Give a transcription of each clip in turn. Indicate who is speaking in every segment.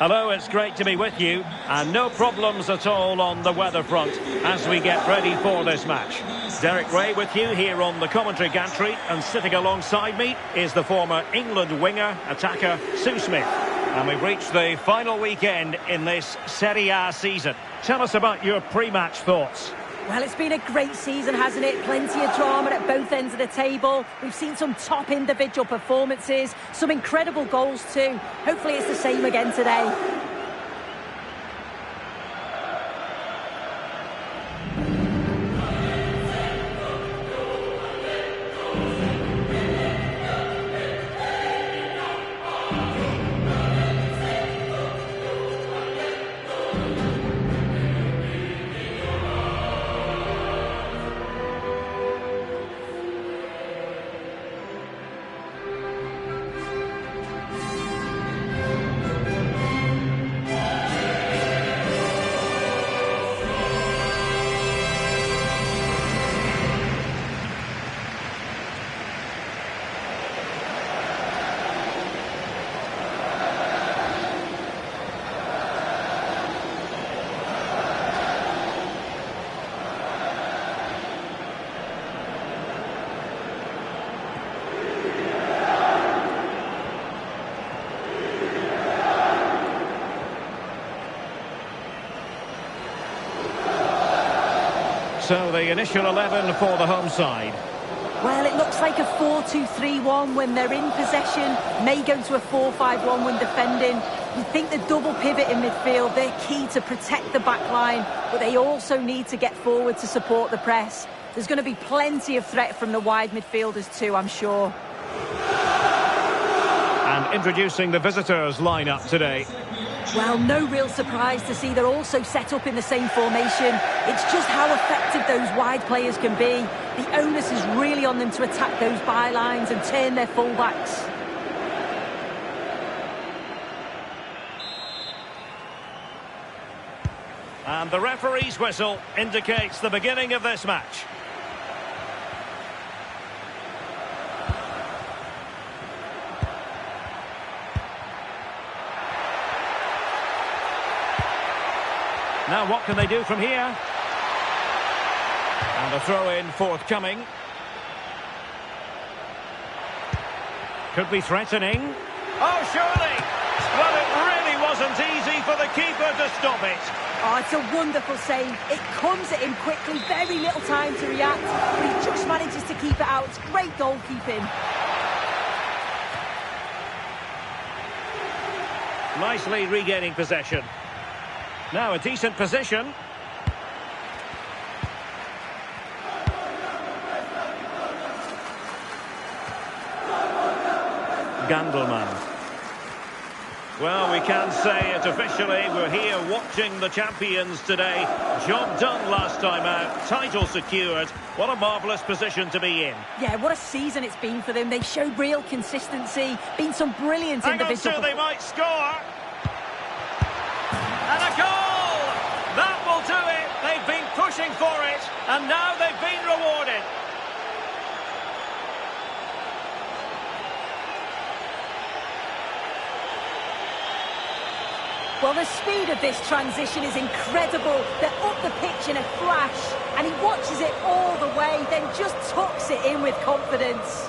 Speaker 1: Hello, it's great to be with you, and no problems at all on the weather front as we get ready for this match. Derek Ray with you here on the commentary gantry, and sitting alongside me is the former England winger, attacker, Sue Smith. And we've reached the final weekend in this Serie A season. Tell us about your pre-match thoughts.
Speaker 2: Well, it's been a great season, hasn't it? Plenty of drama at both ends of the table. We've seen some top individual performances, some incredible goals too. Hopefully it's the same again today.
Speaker 1: So the initial 11 for the home side.
Speaker 2: Well, it looks like a 4-2-3-1 when they're in possession. May go to a 4-5-1 when defending. You think the double pivot in midfield, they're key to protect the back line, but they also need to get forward to support the press. There's going to be plenty of threat from the wide midfielders too, I'm sure.
Speaker 1: And introducing the visitors lineup today.
Speaker 2: Well, no real surprise to see they're also set up in the same formation. It's just how effective those wide players can be. The onus is really on them to attack those bylines and turn their fullbacks.
Speaker 1: And the referee's whistle indicates the beginning of this match. Now what can they do from here? And a throw-in forthcoming. Could be threatening. Oh, surely! Well, it really wasn't easy for the keeper to stop it.
Speaker 2: Oh, it's a wonderful save. It comes at him quickly, very little time to react, but he just manages to keep it out. It's great goalkeeping.
Speaker 1: Nicely regaining possession. Now a decent position. Gandelman. Well, we can say it officially. We're here watching the champions today. Job done last time out. Title secured. What a marvellous position to be in.
Speaker 2: Yeah, what a season it's been for them. They've showed real consistency. Been some brilliant individual.
Speaker 1: Hang on, they might score. And a goal! That will do it. They've been pushing for it, and now they've been rewarded.
Speaker 2: Well, the speed of this transition is incredible. They're up the pitch in a flash, and he watches it all the way, then just tucks it in with confidence.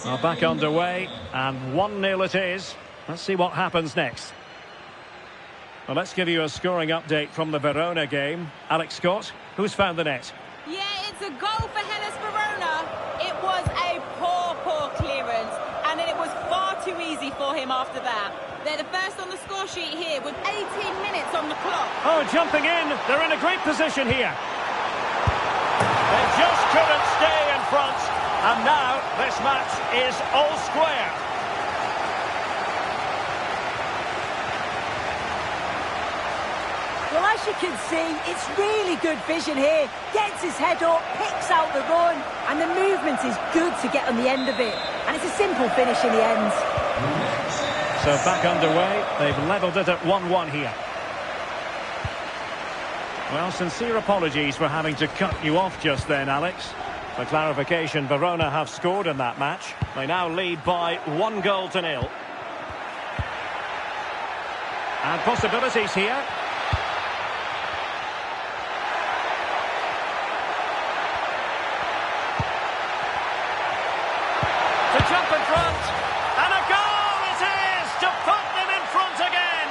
Speaker 1: Are back underway, and 1-0 it is. Let's see what happens next. Well, let's give you a scoring update from the Verona game. Alex Scott, who's found the net?
Speaker 3: Yeah, it's a goal for Hellas Verona. It was a poor clearance, and then it was far too easy for him after that. They're the first on the score sheet here with 18 minutes on the clock.
Speaker 1: Oh, jumping in. They're in a great position here. They just couldn't stay in front. And now this match is all square.
Speaker 2: Well, as you can see, it's really good vision here. Gets his head up, picks out the run, and the movement is good to get on the end of it. And And it's a simple finish in the end.
Speaker 1: So back underway. They've levelled it at 1-1 here. Well, sincere apologies for having to cut you off just then, Alex. For clarification, Verona have scored in that match. They now lead by 1-0. And possibilities here. To jump in front. And a goal it is to put them in front again.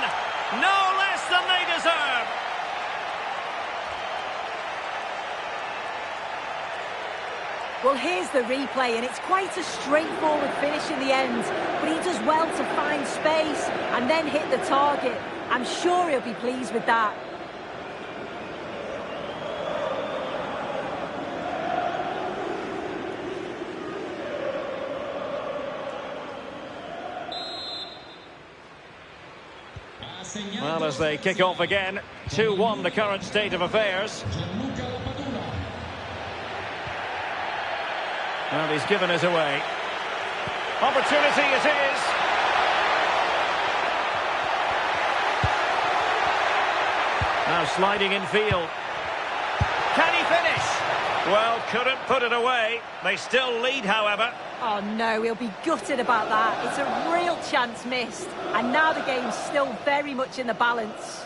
Speaker 1: No less than they deserve.
Speaker 2: Well, here's the replay, and it's quite a straightforward finish in the end. But he does well to find space and then hit the target. I'm sure he'll be pleased with that.
Speaker 1: Well, as they kick off again, 2-1 the current state of affairs. Well, he's given us away. Opportunity it is. Now sliding in field. Can he finish? Well, couldn't put it away. They still lead, however.
Speaker 2: Oh no, he'll be gutted about that. It's a real chance missed. And now the game's still very much in the balance.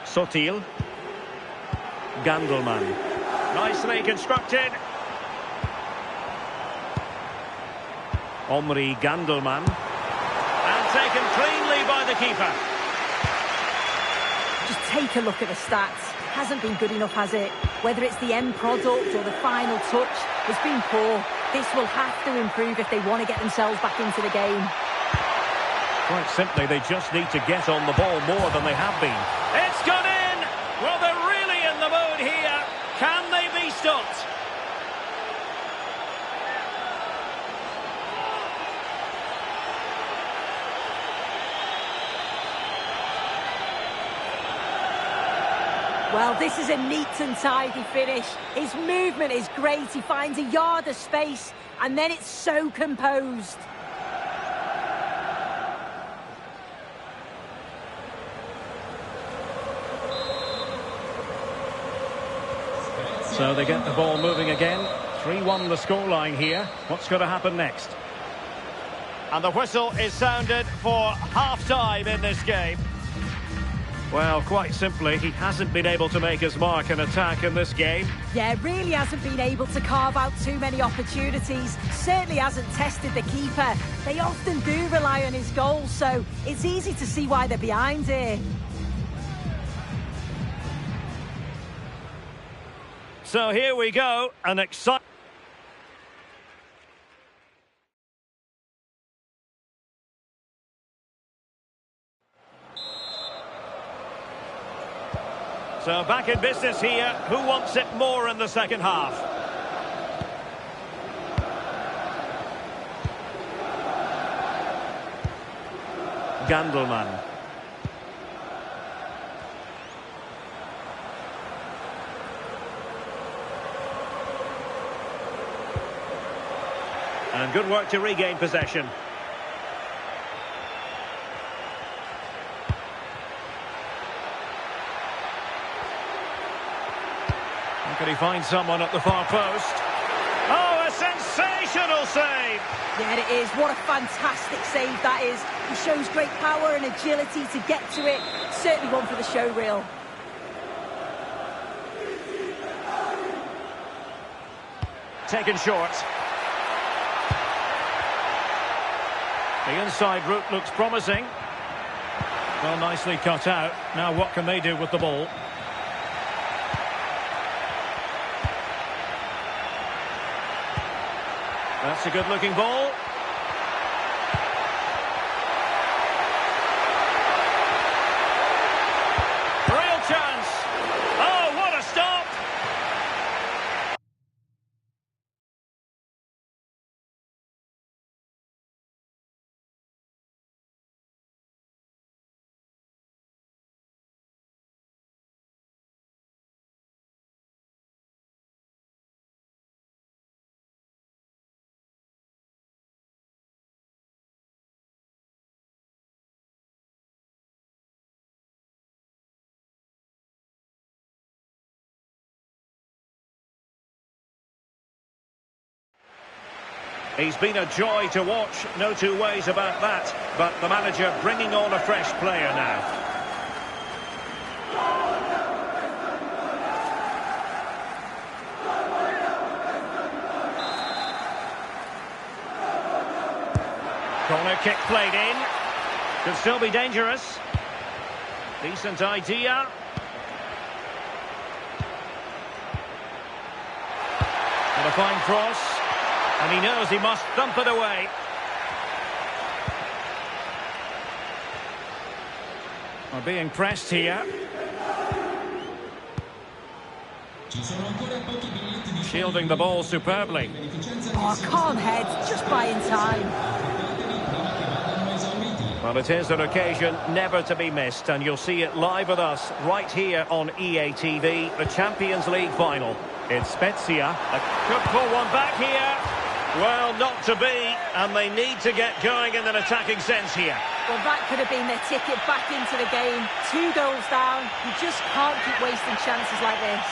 Speaker 1: Sotil. Gandelman. Nicely constructed. Omri Gandelman. And taken cleanly by the keeper.
Speaker 2: Just take a look at the stats. Hasn't been good enough, has it? Whether it's the end product or the final touch, it's been poor. This will have to improve if they want to get themselves back into the game.
Speaker 1: Quite simply, they just need to get on the ball more than they have been. It's gone in! Well, they're really in the mood here. Can they be stopped?
Speaker 2: Well, this is a neat and tidy finish. His movement is great. He finds a yard of space, and then it's so composed.
Speaker 1: So they get the ball moving again. 3-1 the scoreline here. What's going to happen next? And the whistle is sounded for half-time in this game. Well, quite simply, he hasn't been able to make his mark and attack in this game.
Speaker 2: Yeah, really hasn't been able to carve out too many opportunities. Certainly hasn't tested the keeper. They often do rely on his goals, so it's easy to see why they're behind here.
Speaker 1: So here we go, an exciting... So back in business here. Who wants it more in the second half? Gandelman. And good work to regain possession. Can he find someone at the far post? Oh, a sensational save!
Speaker 2: Yeah, it is. What a fantastic save that is. He shows great power and agility to get to it. Certainly one for the show reel.
Speaker 1: Taken short. The inside route looks promising. Well, nicely cut out. Now what can they do with the ball? That's a good-looking ball. Real chance. Oh, what a stop! He's been a joy to watch, no two ways about that. But the manager bringing on a fresh player now. Corner kick played in. Could still be dangerous. Decent idea. And a fine cross. And he knows he must thump it away. Are being pressed here. Shielding the ball superbly.
Speaker 2: Oh, calm head, just buying time.
Speaker 1: Well, it is an occasion never to be missed, and you'll see it live with us right here on EATV, the Champions League final. It's Spezia. Could pull one back here. Well, not to be, and they need to get going in an attacking sense here.
Speaker 2: Well, that could have been their ticket back into the game. 2 goals down. You just can't keep wasting chances like this.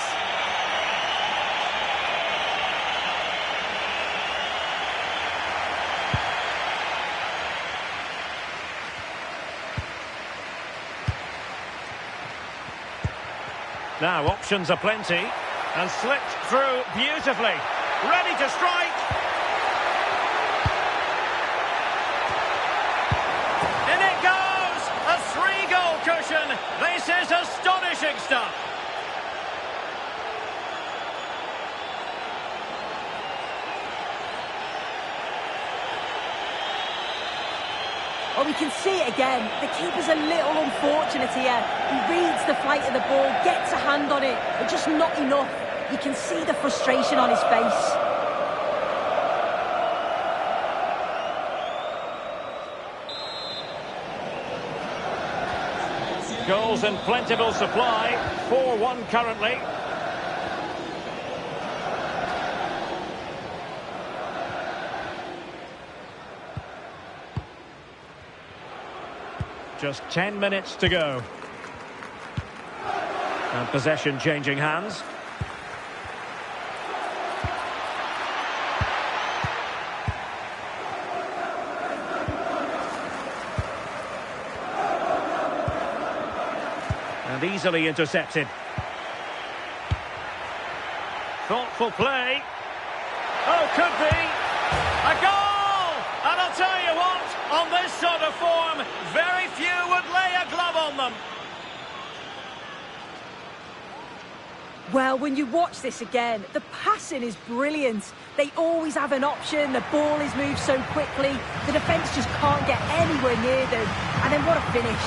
Speaker 1: Now, options are plenty, and slipped through beautifully. Ready to strike. In it goes! A 3-goal cushion. This is astonishing stuff.
Speaker 2: Oh, we can see it again. The keeper's a little unfortunate here. He reads the flight of the ball, gets a hand on it, but just not enough. You can see the frustration on his face.
Speaker 1: Goals in plentiful supply. 4-1 currently. Just 10 minutes to go. And possession changing hands. And easily intercepted. Thoughtful play. Oh, could be. A goal! And I'll tell you what, on this sort of form, very few would lay a glove on them.
Speaker 2: Well, when you watch this again, the passing is brilliant. They always have an option, the ball is moved so quickly, the defence just can't get anywhere near them. And then what a finish.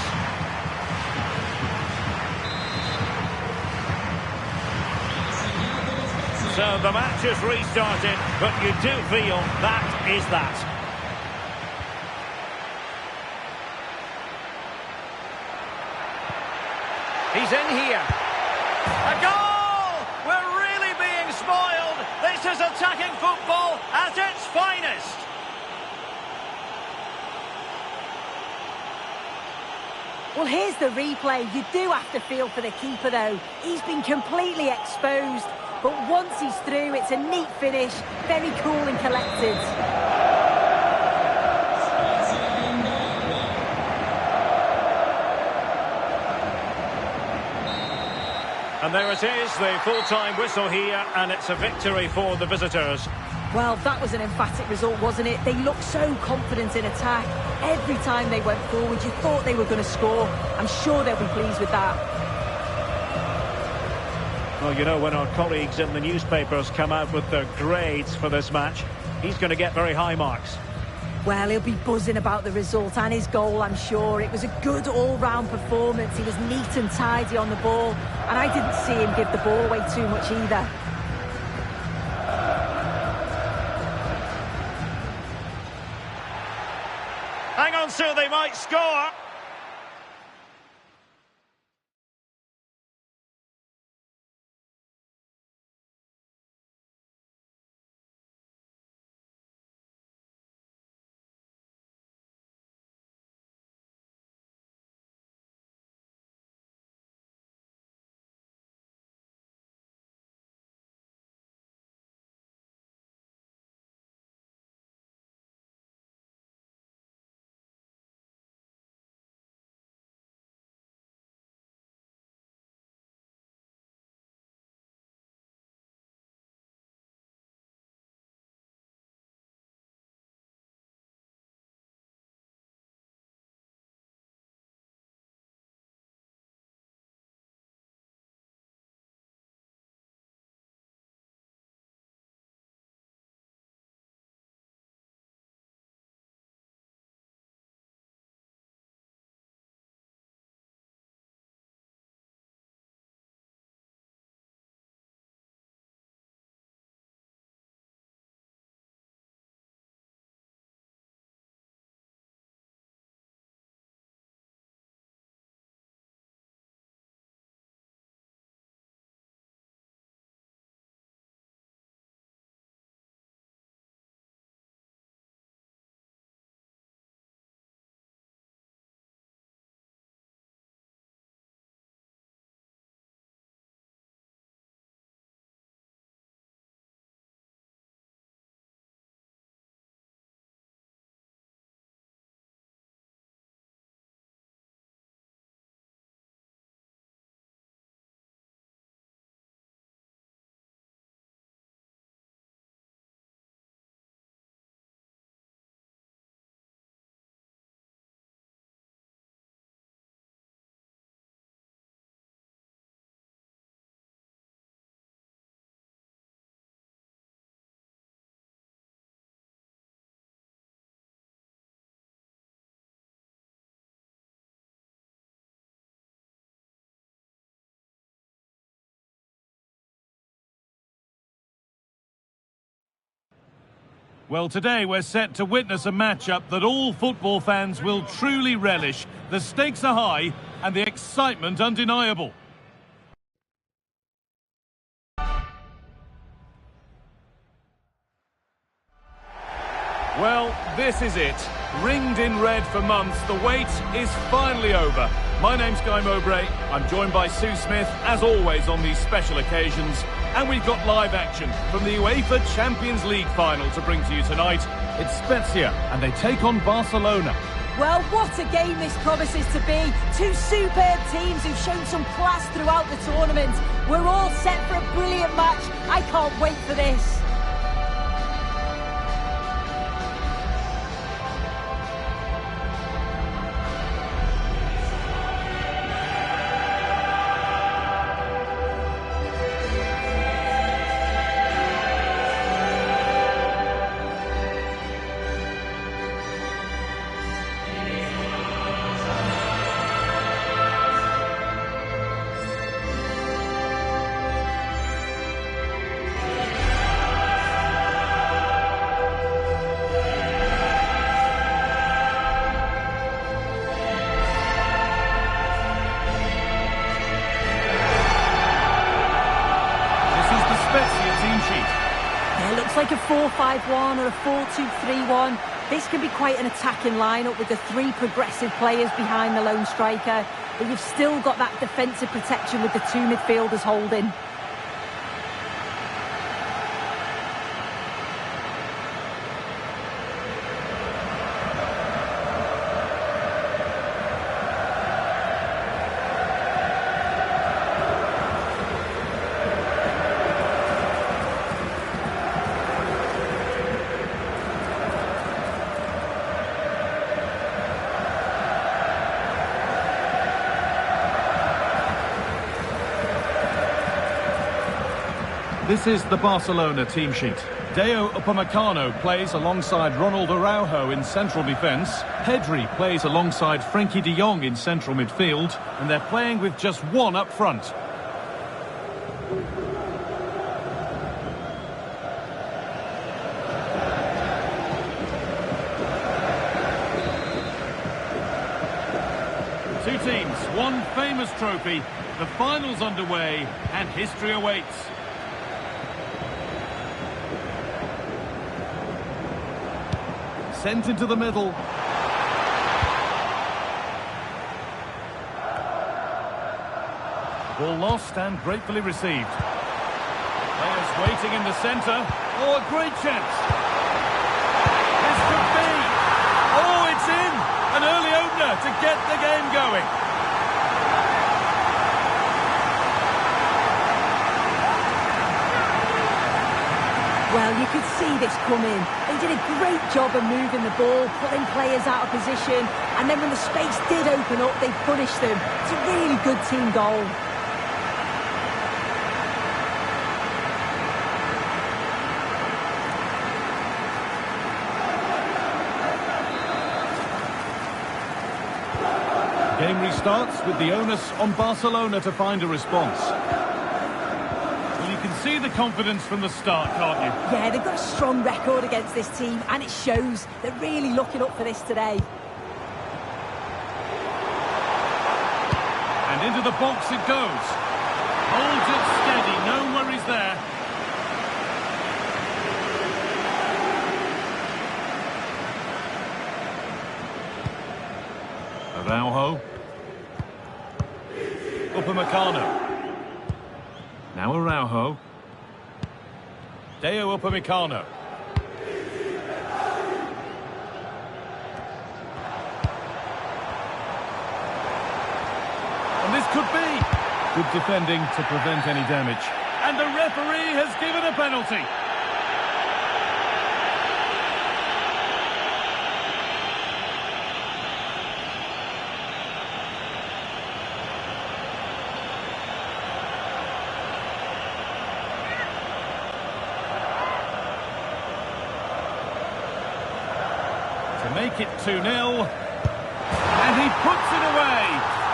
Speaker 1: So the match has restarted, but you do feel that is that. He's in here. A goal! We're really being spoiled. This is attacking football at its finest.
Speaker 2: Well, here's the replay. You do have to feel for the keeper, though. He's been completely exposed. But once he's through, it's a neat finish. Very cool and collected.
Speaker 1: And there it is, the full-time whistle here, and it's a victory for the visitors.
Speaker 2: Well, that was an emphatic result, wasn't it? They looked so confident in attack. Every time they went forward, you thought they were going to score. I'm sure they'll be pleased with that.
Speaker 1: Well, you know, when our colleagues in the newspapers come out with their grades for this match, he's going to get very high marks.
Speaker 2: Well, he'll be buzzing about the result and his goal, I'm sure. It was a good all-round performance. He was neat and tidy on the ball, and I didn't see him give the ball away too much either.
Speaker 1: Hang on, Sue, they might score.
Speaker 4: Well, today we're set to witness a matchup that all football fans will truly relish. The stakes are high and the excitement undeniable. Well, this is it. Ringed in red for months, the wait is finally over. My name's Guy Mowbray. I'm joined by Sue Smith, as always on these special occasions. And we've got live action from the UEFA Champions League final to bring to you tonight. It's Spezia, and they take on Barcelona.
Speaker 2: Well, what a game this promises to be. Two superb teams who've shown some class throughout the tournament. We're all set for a brilliant match. I can't wait for this. Yeah, looks like a 4-5-1 or a 4-2-3-1. This can be quite an attacking lineup with the three progressive players behind the lone striker. But you've still got that defensive protection with the two midfielders holding.
Speaker 4: This is the Barcelona team sheet. Deo Upamecano plays alongside Ronald Araujo in central defence. Pedri plays alongside Frenkie de Jong in central midfield. And they're playing with just one up front. Two teams, one famous trophy. The final's underway and history awaits. Sent into the middle. Ball lost and gratefully received. Players waiting in the centre. Oh, a great chance. This could be. Oh, it's in. An early opener to get the game going.
Speaker 2: Well, you could see this coming. They did a great job of moving the ball, pulling players out of position, and then when the space did open up, they punished them. It's a really good team goal.
Speaker 4: Game restarts with the onus on Barcelona to find a response. You can see the confidence from the start, can't you?
Speaker 2: Yeah, they've got a strong record against this team, and it shows. They're really looking up for this today.
Speaker 4: And into the box it goes. Holds it steady, no worries there. Araujo. Upamecano. Now Araujo. Deo Upamecano. And this could be. Good defending to prevent any damage. And the referee has given a penalty. To make it 2-0, and he puts it away.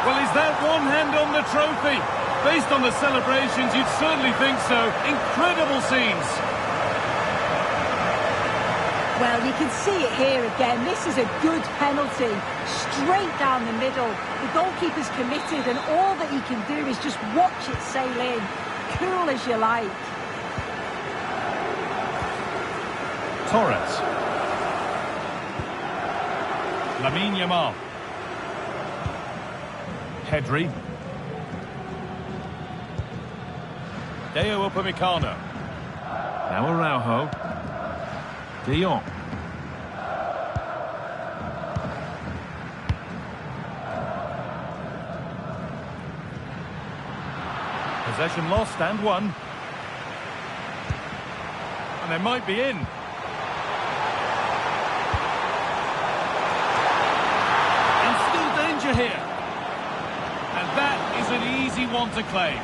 Speaker 4: Well, is that one hand on the trophy? Based on the celebrations, you'd certainly think so. Incredible scenes.
Speaker 2: Well, you can see it here again. This is a good penalty. Straight down the middle. The goalkeeper's committed and all that he can do is just watch it sail in. Cool as you like.
Speaker 4: Torres. Lamine Yamal. Pedri. Deo Upamecano. Now Araujo. De Jong. Possession lost and won. And they might be in. And still danger here. And that is an easy one to claim.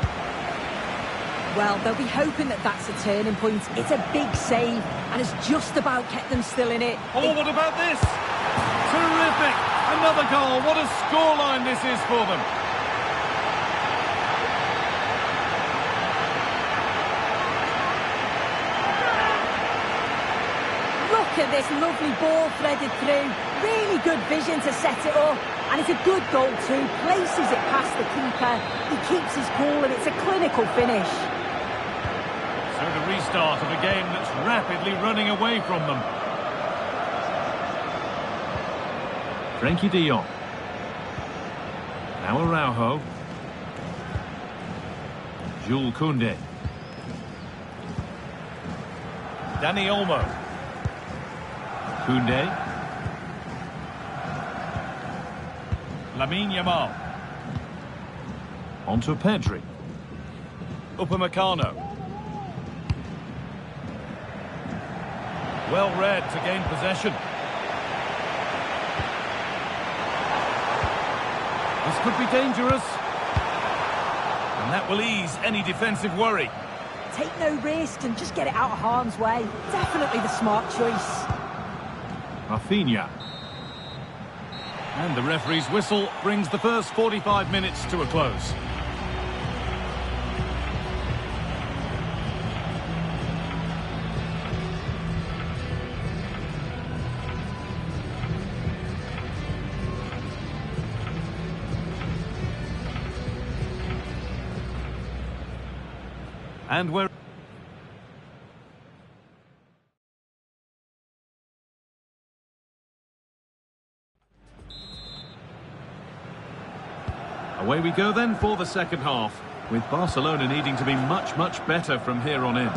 Speaker 2: Well, they'll be hoping that that's a turning point. It's a big save, and it's just about kept them still in it.
Speaker 4: Oh, what about this? Terrific! Another goal. What a scoreline this is for them.
Speaker 2: Look at this lovely ball threaded through. Really good vision to set it up. And it's a good goal too. Places it past the keeper. He keeps his cool, and it's a clinical finish.
Speaker 4: So the restart of a game that's rapidly running away from them. Frenkie de Jong. Now Araujo. Jules Koundé. Dani Olmo. Koundé. Lamine Yamal. Onto Pedri. Upamecano. Well read to gain possession. This could be dangerous. And that will ease any defensive worry.
Speaker 2: Take no risk and just get it out of harm's way. Definitely the smart choice.
Speaker 4: Rafinha. And the referee's whistle brings the first 45 minutes to a close. And we're... Away we go then for the second half, with Barcelona needing to be much, much better from here on in.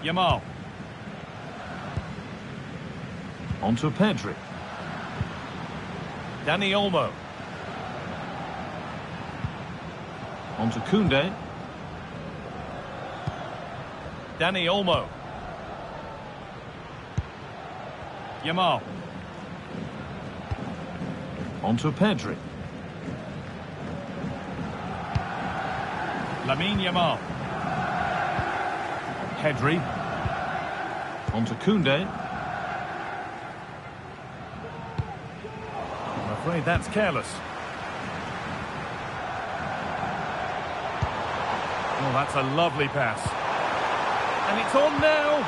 Speaker 4: Yamal. Onto Pedri. Dani Olmo. Onto Koundé. Dani Olmo. Yamal. Onto Pedri. Lamine Yamal. Pedri. Onto Koundé. I'm afraid that's careless. Oh, that's a lovely pass. And it's on now.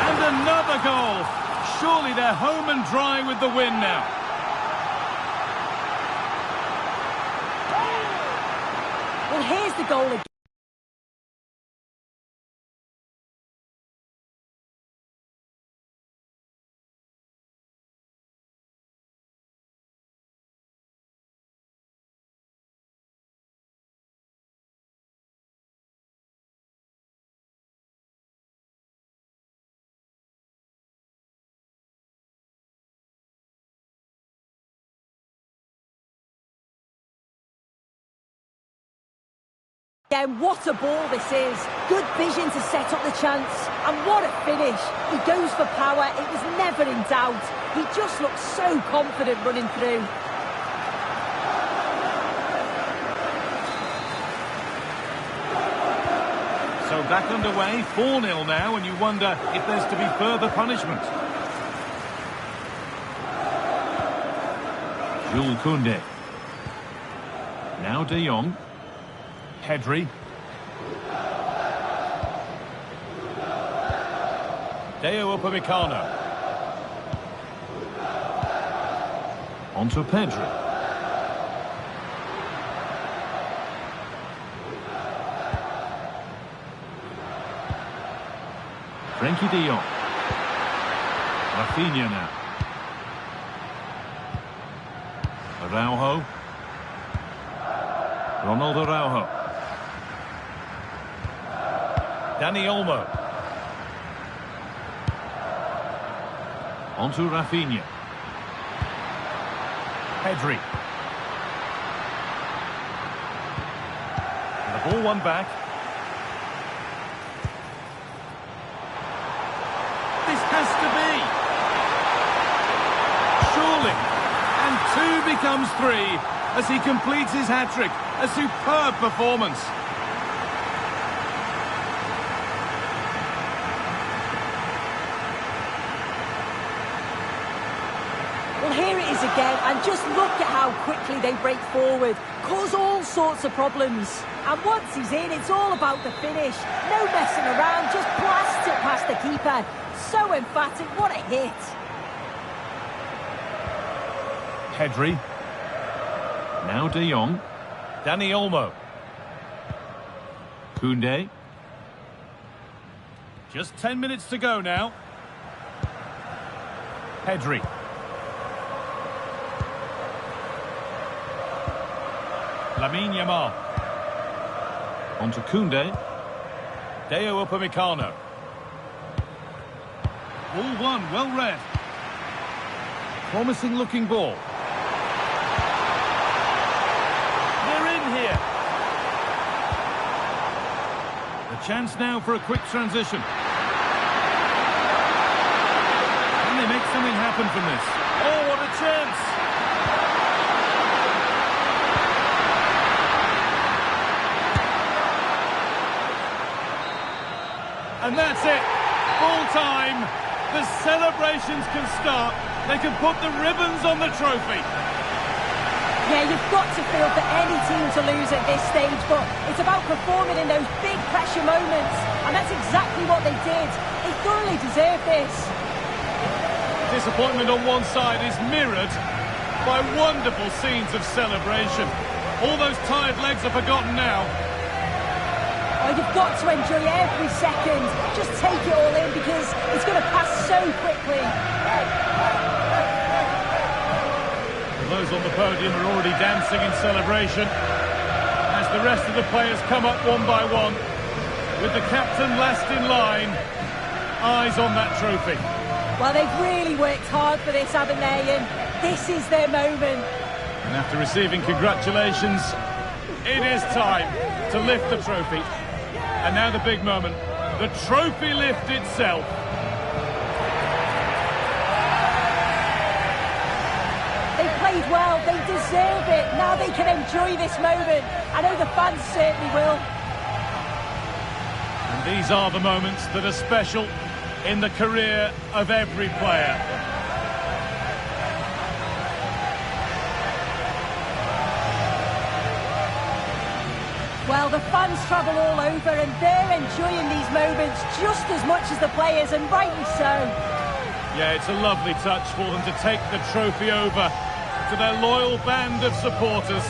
Speaker 4: And another goal. Surely they're home and dry with the win now.
Speaker 2: Well, here's the goal again. Again, what a ball this is. Good vision to set up the chance. And what a finish. He goes for power. It was never in doubt. He just looks so confident running through.
Speaker 4: So back underway, 4-0 now, and you wonder if there's to be further punishment. Jules Koundé. Now De Jong. Pedri. Upamecano. On to Pedri. Frenkie de Jong. Rafinha now. Araujo. Ronald Araujo. Dani Olmo. On to Rafinha. Pedri. And the ball won back. This has to be. Surely. And 2 becomes 3 as he completes his hat-trick. A superb performance.
Speaker 2: Well, here it is again, and just look at how quickly they break forward, cause all sorts of problems. And once he's in, it's all about the finish. No messing around, just blast it past the keeper. So emphatic, what a hit.
Speaker 4: Pedri. Now De Jong. Dani Olmo. Koundé. Just 10 minutes to go now. Pedri. Lamine Yamal. On to Koundé. Upamecano. Ball won, well read. Promising looking ball. They're in here. The chance now for a quick transition. Can they make something happen from this? Oh, what a chance! And that's it. Full time. The celebrations can start. They can put the ribbons on the trophy.
Speaker 2: Yeah, you've got to feel for any team to lose at this stage, but it's about performing in those big pressure moments, and that's exactly what they did. They thoroughly deserve this.
Speaker 4: Disappointment on one side is mirrored by wonderful scenes of celebration. All those tired legs are forgotten now.
Speaker 2: Oh, you've got to enjoy every second. Just take it all in because it's going to pass so quickly.
Speaker 4: Those on the podium are already dancing in celebration as the rest of the players come up one by one. With the captain last in line, eyes on that trophy.
Speaker 2: Well, they've really worked hard for this, haven't they? And this is their moment.
Speaker 4: And after receiving congratulations, it is time to lift the trophy. And now the big moment, the trophy lift itself.
Speaker 2: They played well, they deserve it. Now they can enjoy this moment. I know the fans certainly will.
Speaker 4: And these are the moments that are special in the career of every player.
Speaker 2: Well, the fans travel all over and they're enjoying these moments just as much as the players, and rightly so.
Speaker 4: Yeah, it's a lovely touch for them to take the trophy over to their loyal band of supporters.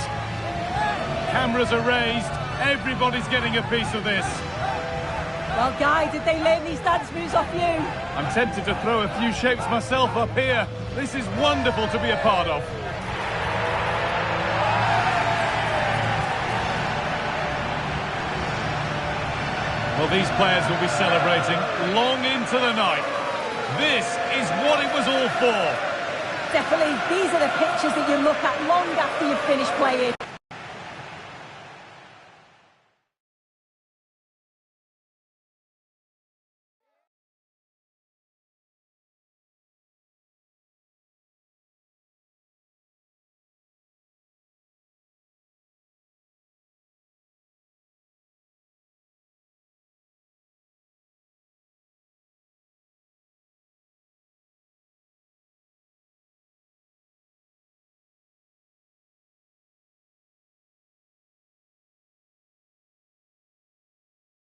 Speaker 4: Cameras are raised, everybody's getting a piece of this.
Speaker 2: Well, Guy, did they learn these dance moves off you?
Speaker 4: I'm tempted to throw a few shapes myself up here. This is wonderful to be a part of. Well, these players will be celebrating long into the night. This is what it was all for.
Speaker 2: Definitely, these are the pictures that you look at long after you've finished playing.